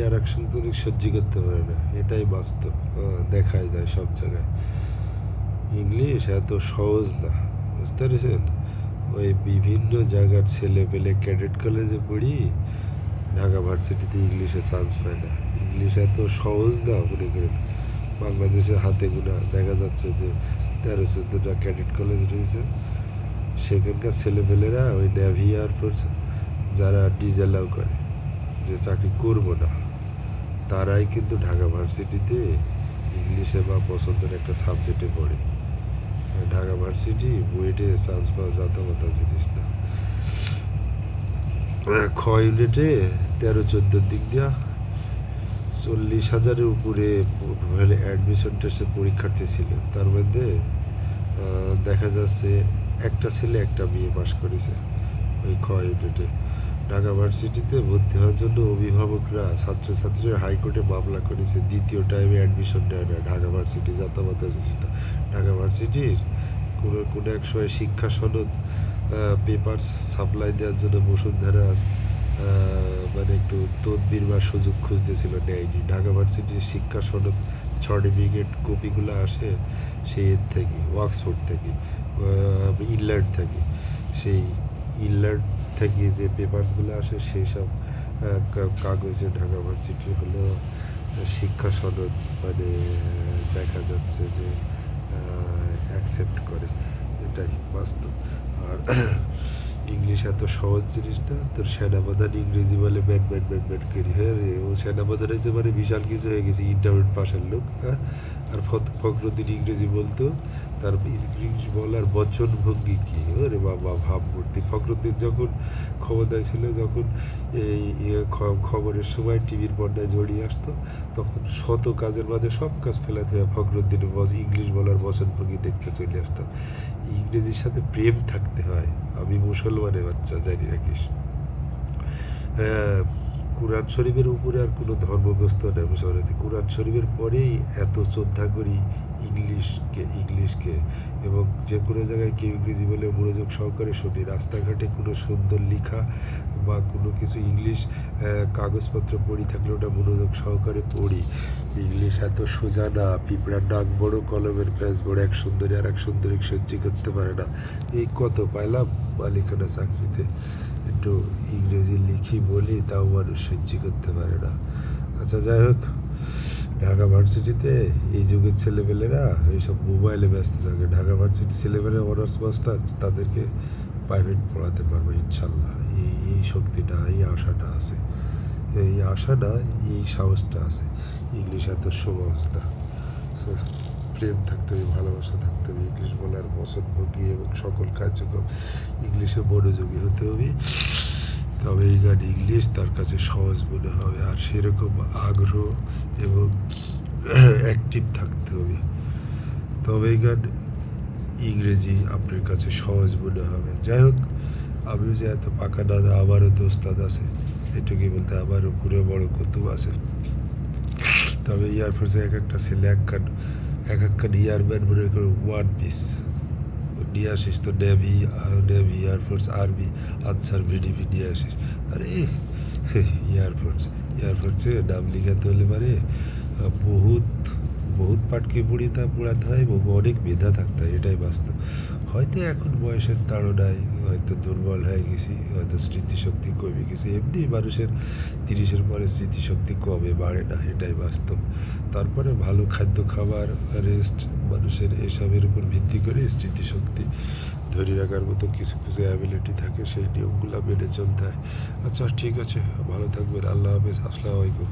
আর এক সুন্দরী সহ্য করতে পারে না, এটাই বাস্তব। দেখাই যায় সব জায়গায়। ইংলিশ এত সহজ না, বুঝতে পেরেছেন? ওই বিভিন্ন জায়গার ছেলে পেলে ক্যাডেট কলেজে পড়ি, ঢাকা ভার্সিটিতে ইংলিশে চান্স পায় না। ইংলিশ এত সহজ না মনে করেন। বাংলাদেশের হাতে গোনা দেখা যাচ্ছে যে 13-14টা ক্যাডেট কলেজ রয়েছে, সেখানকার ছেলেপেলেরা ওই নেভি এয়ারফোর্স যারা ডিজেলাও করে, যে চাকরি করবো না, তারাই কিন্তু ঢাকা ভার্সিটিতে ইংলিশে বা পছন্দের একটা সাবজেক্টে পড়ে। ঢাকা ভার্সিটি বুয়েটে চান্স পাওয়া যাতামাতা জিনিস না। খ ইউনিটে 13-14 দিক দিয়া 40,000-এর উপরে অ্যাডমিশন টেস্টে পরীক্ষার্থী ছিল। তার মধ্যে দেখা যাচ্ছে একটা ছেলে একটা মেয়ে পাশ করেছে ওই খ ইউনিটে। ঢাকা ভার্সিটিতে ভর্তি হওয়ার জন্য অভিভাবকরা ছাত্রছাত্রীরা হাইকোর্টে মামলা করেছে, দ্বিতীয় টাইমে অ্যাডমিশন নেয় না। ঢাকা ভার্সিটি যাতামাতা জিনিসটা। ঢাকা ভার্সিটির কোনো এক সময় শিক্ষা সনদ পেপার সাপ্লাই দেওয়ার জন্য বসুন্ধরা মানে একটু তদবির বা সুযোগ খুঁজতেছিল, নেয়নি। ঢাকা ভার্সিটির শিক্ষা সনদ সার্টিফিকেট কপিগুলো আসে সেই থেকে, অক্সফোর্ড থেকে, ইংল্যান্ড থেকে। সেই ইংল্যান্ড থেকে যে পেপারসগুলো আসে সেই সব কাগজে ঢাকা ভার্সিটি হলো শিক্ষা সনদ মানে দেখা যাচ্ছে যে অ্যাকসেপ্ট করে, এটাই বাস্তব। আর ইংলিশ এত সহজ জিনিস না। তোর সেনাপ্রধান ইংরেজি বলে ম্যান ম্যান ম্যান ম্যান করি। হ্যাঁ রে, ও সেনাপ্রধান হয়েছে মানে বিশাল কিছু হয়ে গেছে, ইন্টারমিডিয়েট পাশের লোক। হ্যাঁ, আর ফখরুদ্দিন ইংরেজি বলতো, তার ইংলিশ বলার বচন ভঙ্গি কী! ওরে বাবা, ভাবমূর্তি। ফখরুদ্দিন যখন ক্ষমতায় ছিল, যখন এই খবরের সময় টিভির পর্দায় জড়িয়ে আসতো, তখন শত কাজের মাঝে সব কাজ ফেলাতে হয় ফখরুদ্দিন ইংলিশ বলার বচন ভঙ্গি দেখতে চলে আসতো। ইংরেজির সাথে প্রেম থাকতে হয়। আমি মুসলমানের বাচ্চা, জানি রাখিস। কোরআন শরীফের উপরে আর কোনো ধর্মগ্রস্ত নেই মুসলমানদের। কোরআন শরীফের পরেই এত শ্রদ্ধা করি ইংলিশকে। এবং যে কোনো জায়গায় কেউ ইংরেজি বলে মনোযোগ সহকারে শুনি। রাস্তাঘাটে কোনো সুন্দর লেখা বা কোনো কিছু ইংলিশ কাগজপত্র পড়ি থাকলে ওটা মনোযোগ সহকারে পড়ি। ইংলিশ এত সোজা না, পিঁপড়ার নাক বড় কলমের প্যাঁচ বড়, এক সুন্দরী আর এক সুন্দরী সহ্য করতে পারে না। এই কত পাইলাম মালিকানা চাকরিতে, একটু ইংরেজি লিখি বলি, তাও মানুষ সহ্য করতে পারে না। আচ্ছা, যাই হোক, ঢাকা ভার্সিটিতে এই যুগের ছেলেপেলেরা এইসব মোবাইলে ব্যস্ত থাকে। ঢাকা ভার্সিটি ছেলেপেলে অনার্স মাস্টার, তাদেরকে প্রাইভেট পড়াতে পারবো ইনশাল্লাহ। এই শক্তিটা, এই আশাটা আছে, এই আশাটা, এই সাহসটা আছে। ইংলিশ এত সহজ না। প্রেম থাকতে হবে, ভালোবাসা থাকতে হবে, ইংলিশ বলার বচনভঙ্গি এবং সকল কার্যক্রম ইংলিশে মনোযোগী হতে হবে। তবে এই গান ইংলিশ তার কাছে সহজ মনে হবে, আর সেরকম আগ্রহ এবং অ্যাক্টিভ থাকতে হবে। তবে এই গান ইংরেজি আপনার কাছে সহজ মনে হবে। যাই হোক, আমিও যে এত পাকা না, আমারও তো ওস্তাদ আছে, এটুকুই বলতে আমার উপরে বড় কৌতুক আছে। তবে এয়ারফোর্সে এক একটা ছেলে এক একখান ইয়ারম্যান মনে করো ওয়ান পিস নিয়ে আসিস, তো navy, air force, army, answer, VDP নিয়ে আসিস। আরে এয়ারফোর্সে নাম লিখাতে হলে মানে বহুত পাটকে পোড়াতে হয় এবং অনেক মেধা থাকতে হয়, এটাই বাস্তব। হয়তো এখন বয়সের তাড়নায় হয়তো দুর্বল হয়ে গেছি, হয়তো স্মৃতিশক্তি কমে গেছে। এমনি মানুষের 30-এর পরে স্মৃতিশক্তি কমে, বাড়ে না, এটাই বাস্তব। তারপরে ভালো খাদ্য খাবার, রেস্ট, মানুষের এসবের উপর ভিত্তি করে স্মৃতিশক্তি ধরে রাখার মতো কিছু অ্যাবিলিটি থাকে, সেই নিয়মগুলো মেনে চলতে হয়। আচ্ছা, ঠিক আছে, ভালো থাকবেন। আল্লাহ হাফেজ। আসসালামু আলাইকুম।